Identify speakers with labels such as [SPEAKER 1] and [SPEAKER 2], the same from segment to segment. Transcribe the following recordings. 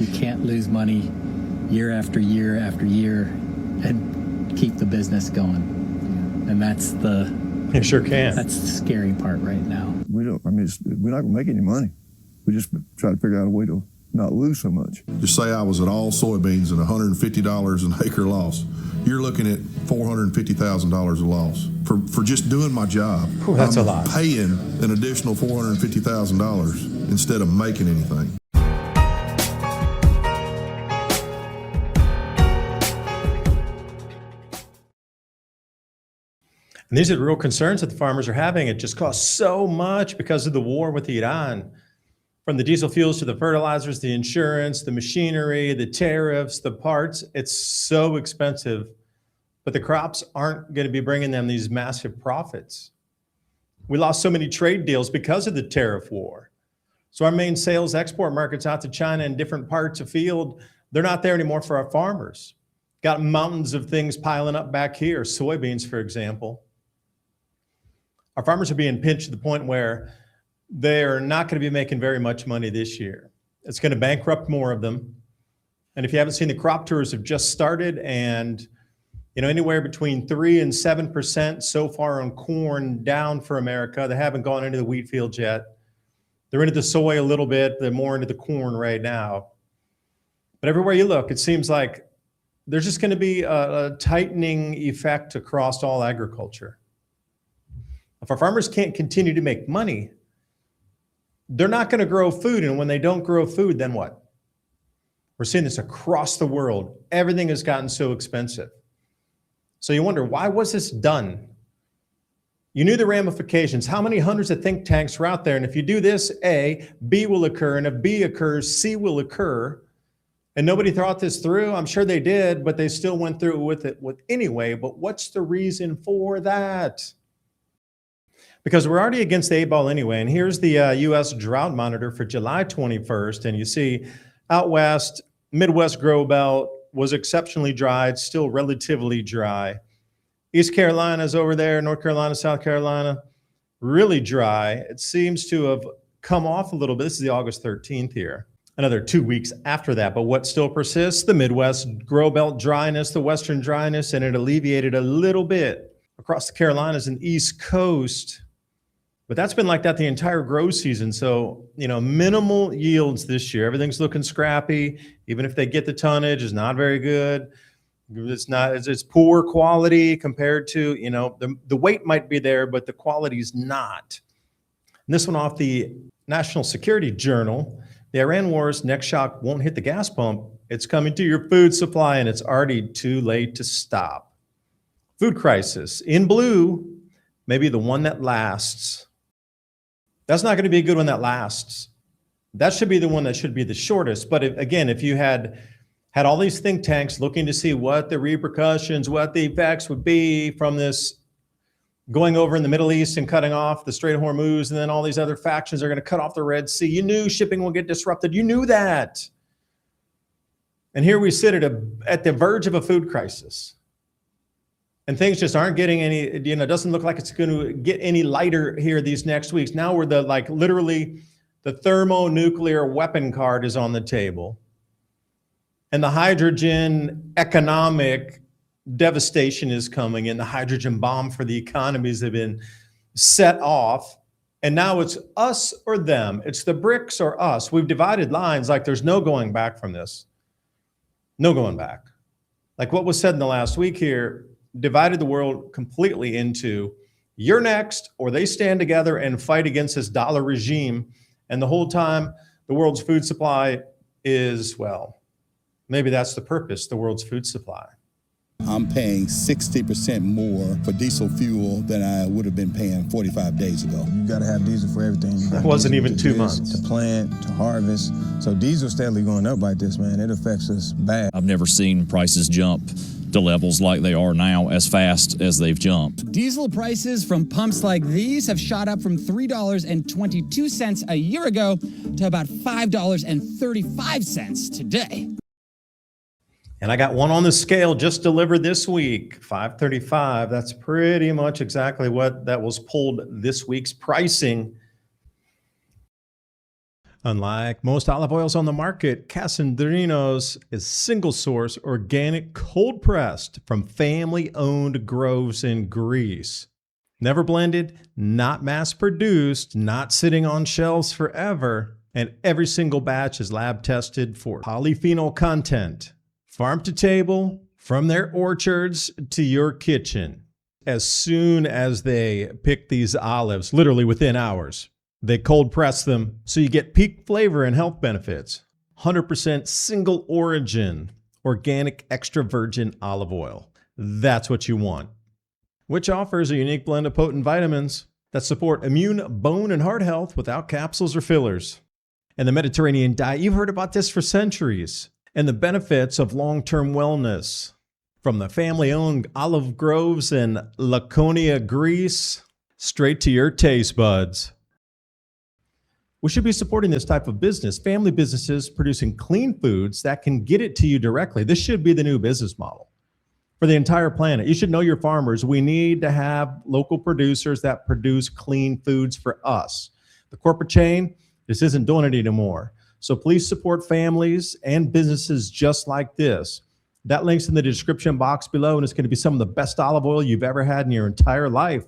[SPEAKER 1] You can't lose money year after year after year and keep the business going. And that's the...
[SPEAKER 2] You sure can.
[SPEAKER 1] That's the scary part right now.
[SPEAKER 3] We're not gonna make any money. We just try to figure out a way to not lose so much.
[SPEAKER 4] Just say I was at all soybeans at $150 an acre loss. You're looking at $450,000 of loss for just doing my job.
[SPEAKER 2] Ooh, that's a lot.
[SPEAKER 4] Paying an additional $450,000 instead of making anything.
[SPEAKER 2] And these are the real concerns that the farmers are having. It just costs so much because of the war with Iran. From the diesel fuels to the fertilizers, the insurance, the machinery, the tariffs, the parts, it's so expensive. But the crops aren't going to be bringing them these massive profits. We lost so many trade deals because of the tariff war. So our main sales export markets out to China and different parts of field, they're not there anymore for our farmers. Got mountains of things piling up back here, soybeans, for example. Our farmers are being pinched to the point where they're not going to be making very much money this year. It's going to bankrupt more of them. And if you haven't seen, the crop tours have just started, and anywhere between 3 and 7% so far on corn down for America. They haven't gone into the wheat fields yet. They're into the soy a little bit. They're more into the corn right now. But everywhere you look, it seems like there's just going to be a tightening effect across all agriculture. If our farmers can't continue to make money, they're not going to grow food. And when they don't grow food, then what? We're seeing this across the world. Everything has gotten so expensive. So you wonder, why was this done? You knew the ramifications. How many hundreds of think tanks were out there? And if you do this, A, B will occur. And if B occurs, C will occur. And nobody thought this through. I'm sure they did, but they still went through with it anyway. But what's the reason for that? Because we're already against the 8-ball anyway. And here's the U.S. drought monitor for July 21st. And you see out west, Midwest grow belt was exceptionally dry. It's still relatively dry. East Carolina's over there, North Carolina, South Carolina, really dry. It seems to have come off a little bit. This is the August 13th here. Another 2 weeks after that. But what still persists? The Midwest grow belt dryness, the Western dryness, and it alleviated a little bit across the Carolinas and East Coast. But that's been like that the entire grow season. So, minimal yields this year. Everything's looking scrappy. Even if they get the tonnage, it's not very good. It's poor quality compared to, the weight might be there, but the quality's not. And this one off the National Security Journal. The Iran war's next shock won't hit the gas pump. It's coming to your food supply, and it's already too late to stop. Food crisis in blue, maybe the one that lasts. That's not going to be a good one that lasts. That should be the one that should be the shortest. But if you had all these think tanks looking to see what the repercussions, what the effects would be from this going over in the Middle East and cutting off the Strait of Hormuz, and then all these other factions are going to cut off the Red Sea. You knew shipping will get disrupted. You knew that. And here we sit at the verge of a food crisis. And things just aren't getting any, it doesn't look like it's going to get any lighter here these next weeks. Now we're literally the thermonuclear weapon card is on the table. And the hydrogen economic devastation is coming, and the hydrogen bomb for the economies have been set off. And now it's us or them. It's the BRICS or us. We've divided lines like there's no going back from this. No going back. Like what was said in the last week here, divided the world completely into you're next, or they stand together and fight against this dollar regime. And the whole time, the world's food supply is, maybe that's the purpose, the world's food supply.
[SPEAKER 5] I'm paying 60% more for diesel fuel than I would have been paying 45 days ago.
[SPEAKER 3] You got to have diesel for everything.
[SPEAKER 2] That wasn't even 2 months.
[SPEAKER 3] To plant, to harvest. So diesel steadily going up like this, man, it affects us bad.
[SPEAKER 6] I've never seen prices jump to levels like they are now as fast as they've jumped.
[SPEAKER 7] Diesel prices from pumps like these have shot up from $3.22 a year ago to about $5.35 today.
[SPEAKER 2] And I got one on the scale just delivered this week, 535. That's pretty much exactly what that was pulled this week's pricing. Unlike most olive oils on the market, Casandrino's is single source, organic, cold pressed from family owned groves in Greece. Never blended, not mass produced, not sitting on shelves forever, and every single batch is lab tested for polyphenol content. Farm to table, from their orchards to your kitchen. As soon as they pick these olives, literally within hours, they cold press them so you get peak flavor and health benefits. 100% single origin, organic extra virgin olive oil. That's what you want. Which offers a unique blend of potent vitamins that support immune, bone, and heart health without capsules or fillers. And the Mediterranean diet, you've heard about this for centuries. And the benefits of long-term wellness. From the family-owned olive groves in Laconia, Greece, straight to your taste buds. We should be supporting this type of business, family businesses producing clean foods that can get it to you directly. This should be the new business model for the entire planet. You should know your farmers. We need to have local producers that produce clean foods for us. The corporate chain, this isn't doing it anymore. So please support families and businesses just like this. That link's in the description box below, and it's going to be some of the best olive oil you've ever had in your entire life.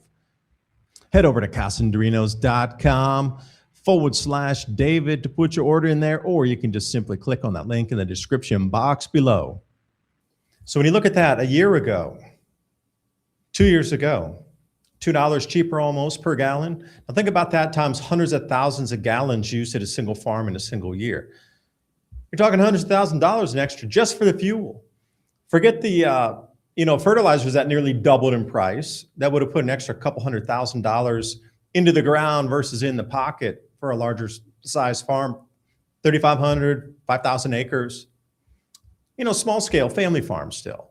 [SPEAKER 2] Head over to casandrinos.com/David to put your order in there, or you can just simply click on that link in the description box below. So when you look at that, a year ago, 2 years ago, $2 cheaper almost per gallon. Now think about that times hundreds of thousands of gallons used at a single farm in a single year. You're talking hundreds of thousands of dollars in extra just for the fuel. Forget the fertilizers that nearly doubled in price. That would have put an extra couple $100,000 into the ground versus in the pocket for a larger size farm, 3,500, 5,000 acres. Small scale family farms still.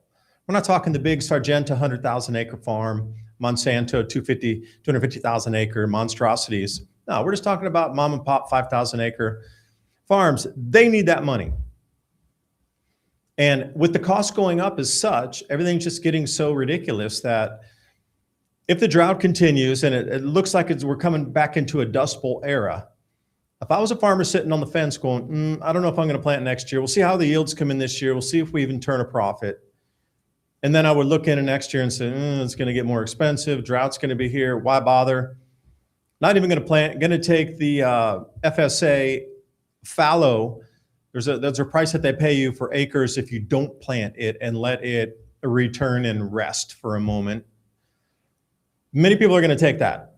[SPEAKER 2] We're not talking the big Sargenta 100,000 acre farm, Monsanto 250,000 acre monstrosities. No, we're just talking about mom and pop 5,000 acre farms. They need that money. And with the cost going up as such, everything's just getting so ridiculous that if the drought continues, and it looks like we're coming back into a Dust Bowl era, if I was a farmer sitting on the fence going, I don't know if I'm going to plant next year. We'll see how the yields come in this year. We'll see if we even turn a profit. And then I would look into next year and say, it's going to get more expensive. Drought's going to be here. Why bother? Not even going to plant. Going to take the FSA fallow. There's a price that they pay you for acres if you don't plant it and let it return and rest for a moment. Many people are going to take that.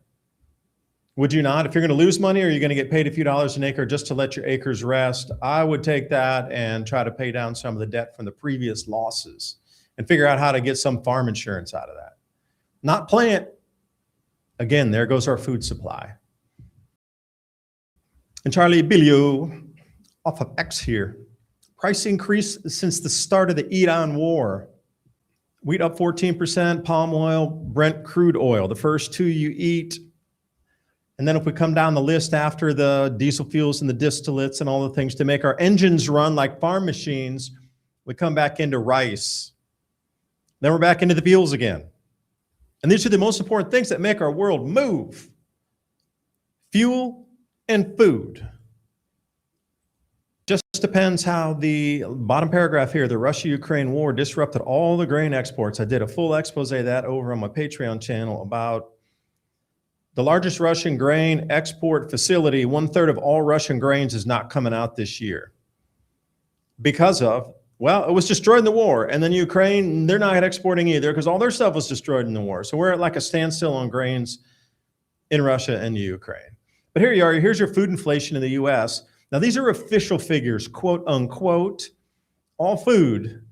[SPEAKER 2] Would you not? If you're going to lose money or you're going to get paid a few dollars an acre just to let your acres rest, I would take that and try to pay down some of the debt from the previous losses and figure out how to get some farm insurance out of that. Not plant. Again, there goes our food supply. And Charlie Bilio off of X here. Price increase since the start of the Iran war. Wheat up 14%, palm oil, Brent crude oil, the first two you eat. And then if we come down the list after the diesel fuels and the distillates and all the things to make our engines run like farm machines, we come back into rice. Then we're back into the fuels again. And these are the most important things that make our world move. Fuel and food. Just depends how the bottom paragraph here, the Russia-Ukraine war disrupted all the grain exports. I did a full expose of that over on my Patreon channel about the largest Russian grain export facility. 1/3 of all Russian grains is not coming out this year because of, it was destroyed in the war. And then Ukraine, they're not exporting either because all their stuff was destroyed in the war. So we're at like a standstill on grains in Russia and Ukraine. But here you are. Here's your food inflation in the U.S. Now, these are official figures, quote unquote. All food,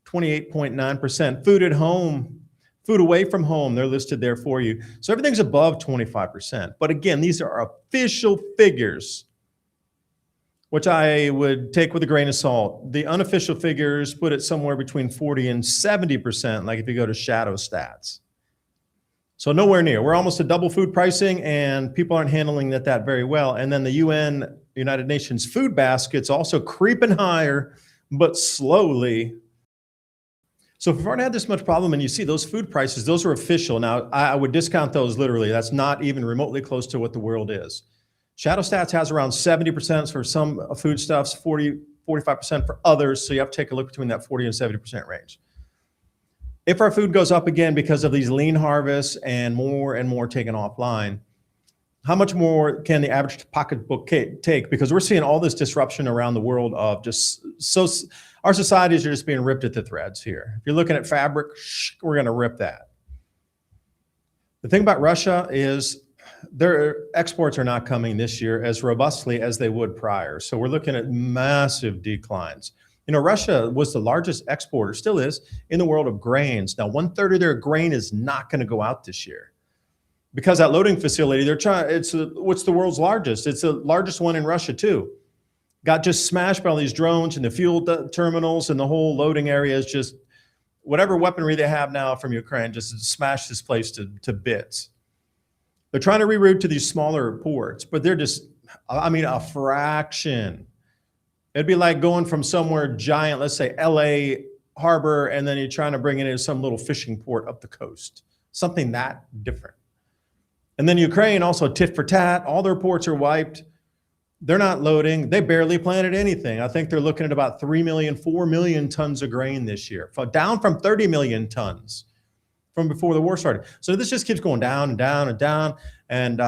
[SPEAKER 2] 28.9%. Food at home, food away from home, they're listed there for you. So everything's above 25%. But again, these are official figures, which I would take with a grain of salt. The unofficial figures put it somewhere between 40 and 70%, like if you go to Shadow Stats. So nowhere near. We're almost at double food pricing, and people aren't handling that very well. And then the United Nations food basket's also creeping higher, but slowly. So if we've already had this much problem and you see those food prices, those are official. Now, I would discount those literally. That's not even remotely close to what the world is. Shadow Stats has around 70% for some foodstuffs, 45% for others. So you have to take a look between that 40 and 70% range. If our food goes up again because of these lean harvests and more taken offline, how much more can the average pocketbook take? Because we're seeing all this disruption around the world of just our societies are just being ripped at the threads here. If you're looking at fabric, we're going to rip that. The thing about Russia is their exports are not coming this year as robustly as they would prior. So we're looking at massive declines. You know, Russia was the largest exporter, still is, in the world of grains. Now, 1/3 of their grain is not going to go out this year because that loading facility, what's the world's largest? It's the largest one in Russia too. Got just smashed by all these drones and the fuel terminals, and the whole loading area is just whatever weaponry they have now from Ukraine just smashed this place to bits. They're trying to reroute to these smaller ports, but they're just, I mean, a fraction. It'd be like going from somewhere giant, let's say LA harbor, and then you're trying to bring it into some little fishing port up the coast. Something that different. And then Ukraine also tit for tat. All their ports are wiped. They're not loading. They barely planted anything. I think they're looking at about 4 million tons of grain this year, down from 30 million tons from before the war started. So this just keeps going down and down and down. And,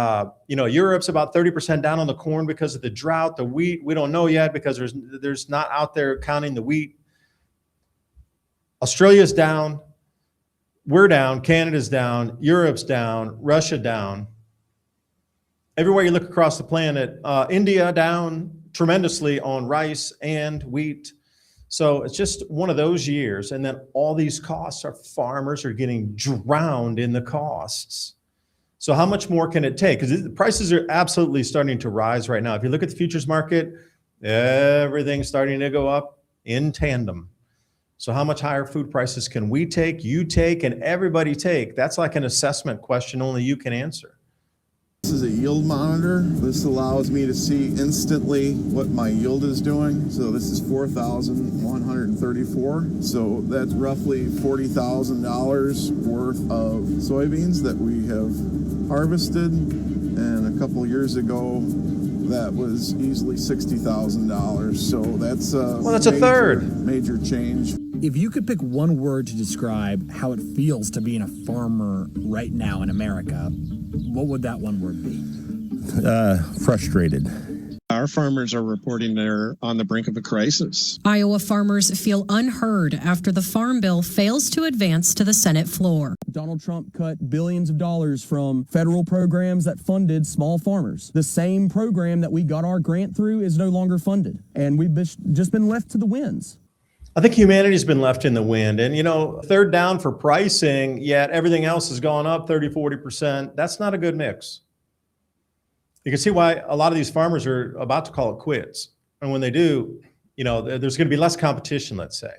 [SPEAKER 2] you know, Europe's about 30% down on the corn because of the drought. The wheat, we don't know yet because there's not out there counting the wheat. Australia's down. We're down. Canada's down. Europe's down. Russia down. Everywhere you look across the planet, India down tremendously on rice and wheat. So it's just one of those years. And then all these costs, our farmers are getting drowned in the costs. So how much more can it take? Because the prices are absolutely starting to rise right now. If you look at the futures market, everything's starting to go up in tandem. So how much higher food prices can we take, you take, and everybody take? That's like an assessment question only you can answer.
[SPEAKER 8] This is a yield monitor. This allows me to see instantly what my yield is doing. So this is 4,134. So that's roughly $40,000 worth of soybeans that we have harvested. And a couple of years ago, that was easily $60,000. So that's
[SPEAKER 2] a third.
[SPEAKER 8] Major change.
[SPEAKER 9] If you could pick one word to describe how it feels to be a farmer right now in America, what would that one word be?
[SPEAKER 10] Frustrated.
[SPEAKER 11] Our farmers are reporting they're on the brink of a crisis.
[SPEAKER 12] Iowa farmers feel unheard after the Farm Bill fails to advance to the Senate floor.
[SPEAKER 9] Donald Trump cut billions of dollars from federal programs that funded small farmers. The same program that we got our grant through is no longer funded, and we've just been left to the winds.
[SPEAKER 2] I think humanity's been left in the wind. And, you know, third down for pricing, yet everything else has gone up 30, 40%. That's not a good mix. You can see why a lot of these farmers are about to call it quits. And when they do, you know, there's going to be less competition, let's say.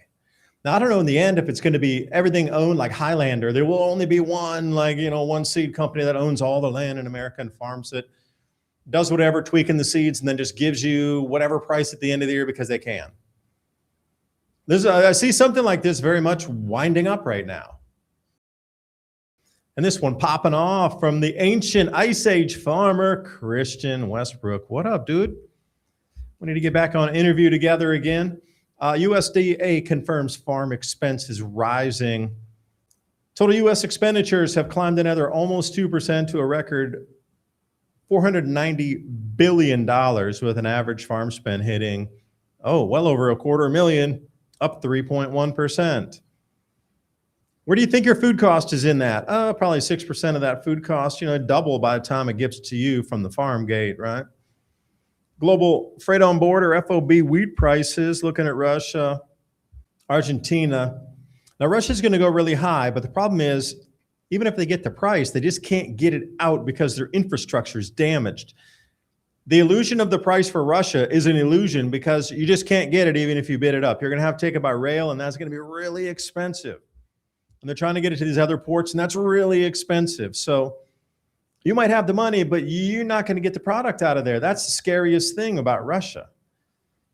[SPEAKER 2] Now, I don't know in the end if it's going to be everything owned like Highlander. There will only be one, like, you know, one seed company that owns all the land in America and farms it, does whatever, tweaking the seeds, and then just gives you whatever price at the end of the year because they can. I see something like this very much winding up right now. And this one popping off from the ancient Ice Age farmer, Christian Westbrook. What up, dude? We need to get back on interview together again. USDA confirms farm expense is rising. Total U.S. expenditures have climbed another almost 2% to a record $490 billion, with an average farm spend hitting, well over $250,000. Up 3.1%. Where do you think your food cost is in that? Probably 6% of that food cost, you know, double by the time it gets to you from the farm gate, right? Global freight on board, or FOB wheat prices, looking at Russia, Argentina. Now, Russia's going to go really high, but the problem is, even if they get the price, they just can't get it out because their infrastructure is damaged. The illusion of the price for Russia is an illusion because you just can't get it even if you bid it up. You're going to have to take it by rail, and that's going to be really expensive. And they're trying to get it to these other ports, and that's really expensive. So you might have the money, but you're not going to get the product out of there. That's the scariest thing about Russia.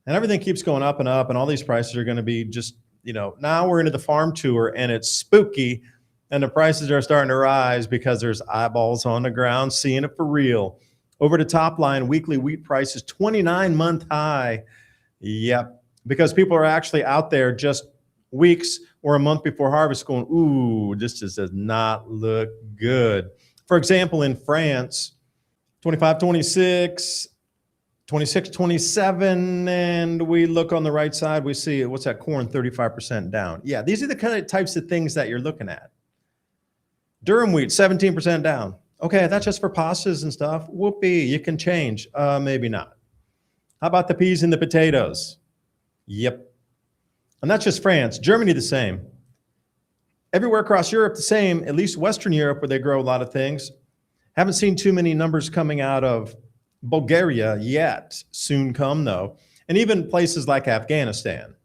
[SPEAKER 2] And everything keeps going up, and all these prices are going to be just, you know, now we're into the farm tour, and it's spooky, and the prices are starting to rise because there's eyeballs on the ground seeing it for real. Over the top line, weekly wheat prices, 29-month high. Yep, because people are actually out there just weeks or a month before harvest going, ooh, this just does not look good. For example, in France, 25, 26, 26, 27, and we look on the right side, we see, what's that, corn, 35% down. Yeah, these are the kind of types of things that you're looking at. Durum wheat, 17% down. Okay, that's just for pastas and stuff. Whoopee, you can change. Maybe not. How about the peas and the potatoes? Yep. And that's just France. Germany, the same. Everywhere across Europe, the same, at least Western Europe, where they grow a lot of things. Haven't seen too many numbers coming out of Bulgaria yet. Soon come, though. And even places like Afghanistan.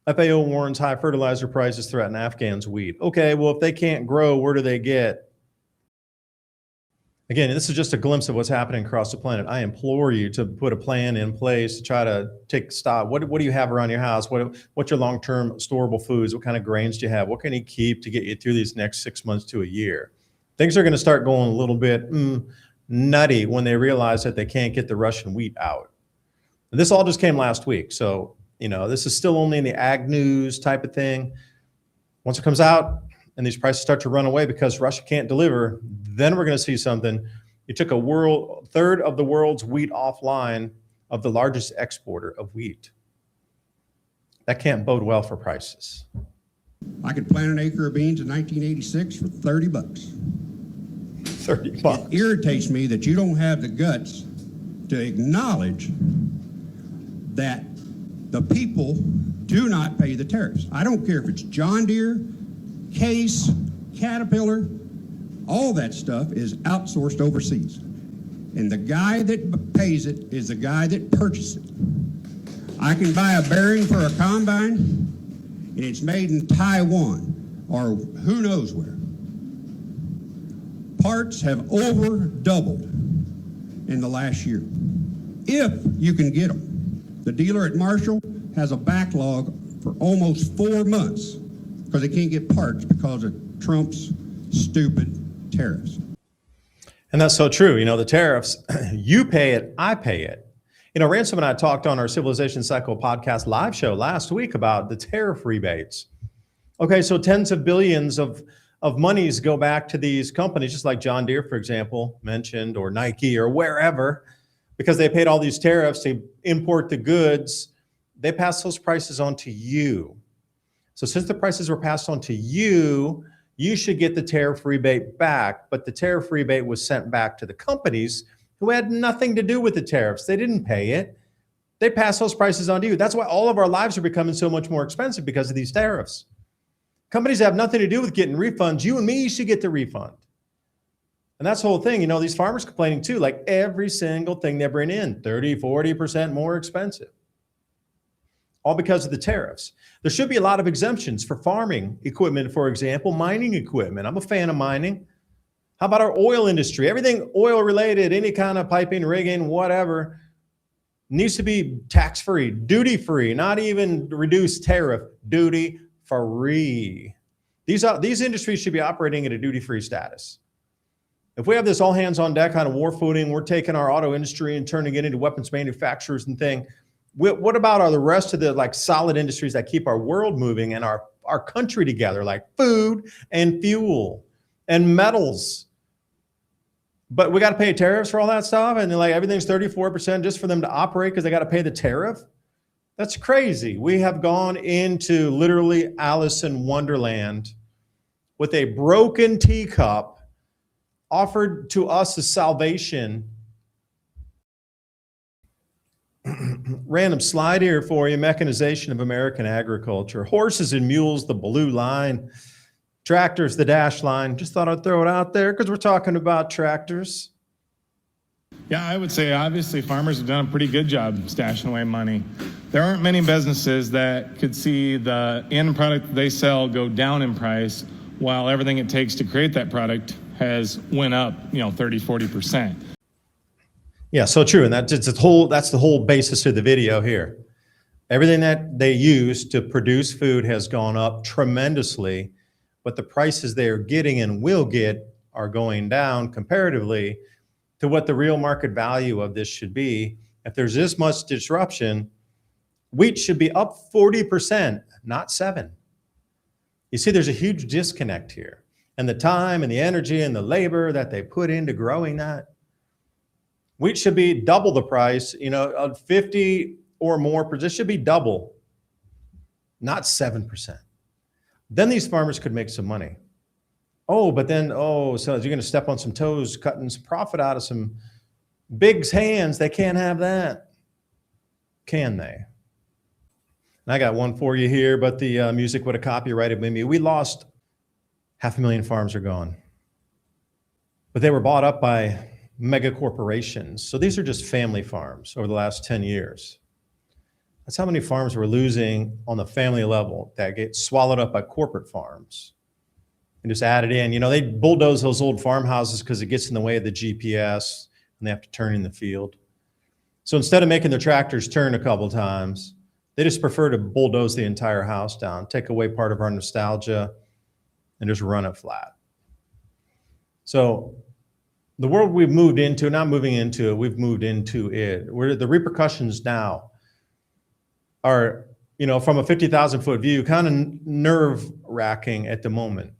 [SPEAKER 2] FAO warns high fertilizer prices threaten Afghans' wheat. Okay, well, if they can't grow, where do they get? Again, this is just a glimpse of what's happening across the planet. I implore you to put a plan in place to try to take stock. What do you have around your house? What's your long-term storable foods? What kind of grains do you have? What can you keep to get you through these next 6 months to a year? Things are going to start going a little bit nutty when they realize that they can't get the Russian wheat out. And this all just came last week. So, this is still only in the ag news type of thing. Once it comes out, and these prices start to run away because Russia can't deliver, then we're going to see something. You took a third of the world's wheat offline of the largest exporter of wheat. That can't bode well for prices.
[SPEAKER 13] I could plant an acre of beans in 1986 for 30 bucks.
[SPEAKER 2] 30 bucks.
[SPEAKER 13] It irritates me that you don't have the guts to acknowledge that the people do not pay the tariffs. I don't care if it's John Deere, Case, Caterpillar, all that stuff is outsourced overseas. And the guy that pays it is the guy that purchased it. I can buy a bearing for a combine, and it's made in Taiwan or who knows where. Parts have over doubled in the last year, if you can get them. The dealer at Marshall has a backlog for almost 4 months because they can't get parts because of Trump's stupid tariffs.
[SPEAKER 2] And that's so true. The tariffs, you pay it, I pay it. Ransom and I talked on our Civilization Cycle podcast live show last week about the tariff rebates. Okay, so tens of billions of monies go back to these companies, just like John Deere, for example, mentioned, or Nike, or wherever, because they paid all these tariffs to import the goods. They pass those prices on to you. So since the prices were passed on to you, you should get the tariff rebate back. But the tariff rebate was sent back to the companies who had nothing to do with the tariffs. They didn't pay it. They pass those prices on to you. That's why all of our lives are becoming so much more expensive, because of these tariffs. Companies have nothing to do with getting refunds. You and me should get the refund. And that's the whole thing. These farmers complaining too, like every single thing they bring in, 30, 40% more expensive. All because of the tariffs. There should be a lot of exemptions for farming equipment, for example, mining equipment. I'm a fan of mining. How about our oil industry? Everything oil related, any kind of piping, rigging, whatever, needs to be tax-free, duty-free, not even reduced tariff, duty-free. These industries should be operating at a duty-free status. If we have this all hands on deck kind of war footing, we're taking our auto industry and turning it into weapons manufacturers and thing. What about the rest of the solid industries that keep our world moving and our country together, like food and fuel and metals? But we got to pay tariffs for all that stuff, and everything's 34% just for them to operate because they got to pay the tariff. That's crazy. We have gone into literally Alice in Wonderland with a broken teacup offered to us as salvation. Random slide here for you. Mechanization of American agriculture. Horses and mules, the blue line. Tractors, the dash line. Just thought I'd throw it out there because we're talking about tractors.
[SPEAKER 14] Yeah, I would say obviously farmers have done a pretty good job stashing away money. There aren't many businesses that could see the end product they sell go down in price while everything it takes to create that product has went up, 30, 40%.
[SPEAKER 2] Yeah, so true. And that's the whole basis of the video here. Everything that they use to produce food has gone up tremendously, but the prices they are getting and will get are going down comparatively to what the real market value of this should be. If there's this much disruption, wheat should be up 40%, not 7. You see, there's a huge disconnect here. And the time and the energy and the labor that they put into growing that, wheat should be double the price, 50 or more, this should be double, not 7%. Then these farmers could make some money. So you're going to step on some toes, cutting some profit out of some big's hands. They can't have that, can they? And I got one for you here, but the music would have copyrighted me. We lost 500,000 farms are gone, but they were bought up by mega corporations. So these are just family farms over the last 10 years. That's how many farms we're losing on the family level that get swallowed up by corporate farms and just added in. They bulldoze those old farmhouses because it gets in the way of the GPS and they have to turn in the field. So instead of making their tractors turn a couple times, they just prefer to bulldoze the entire house down, take away part of our nostalgia, and just run it flat. So the world we've moved into, not moving into it, we've moved into it. The repercussions now are, from a 50,000-foot view, kind of nerve-wracking at the moment.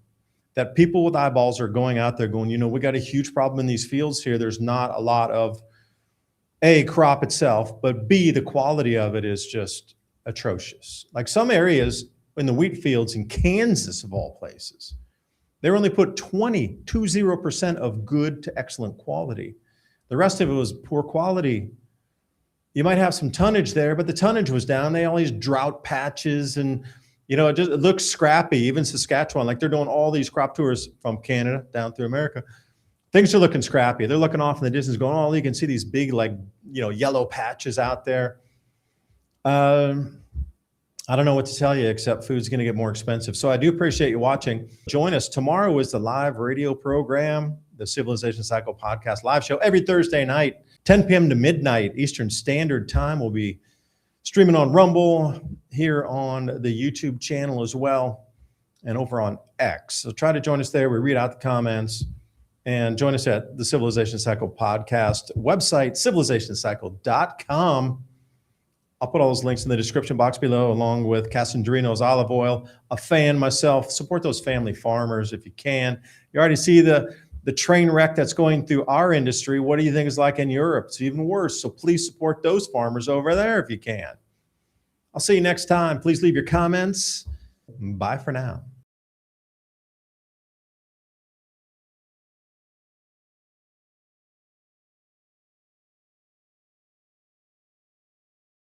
[SPEAKER 2] That people with eyeballs are going out there going, we got a huge problem in these fields here. There's not a lot of, A, crop itself, but B, the quality of it is just atrocious. Like some areas in the wheat fields in Kansas, of all places, they only put 20% of good to excellent quality. The rest of it was poor quality. You might have some tonnage there, but the tonnage was down. They all these drought patches and, it looks scrappy. Even Saskatchewan, like they're doing all these crop tours from Canada down through America. Things are looking scrappy. They're looking off in the distance going, you can see these big, yellow patches out there. I don't know what to tell you except food's going to get more expensive. So I do appreciate you watching. Join us. Tomorrow is the live radio program, the Civilization Cycle podcast live show every Thursday night, 10 p.m. to midnight Eastern Standard Time. We'll be streaming on Rumble, here on the YouTube channel as well, and over on X. So try to join us there. We read out the comments. And join us at the Civilization Cycle podcast website, civilizationcycle.com. I'll put all those links in the description box below, along with Casandrino's olive oil. A fan myself. Support those family farmers if you can. You already see the train wreck that's going through our industry. What do you think is like in Europe? It's even worse. So please support those farmers over there if you can. I'll see you next time. Please leave your comments. Bye for now.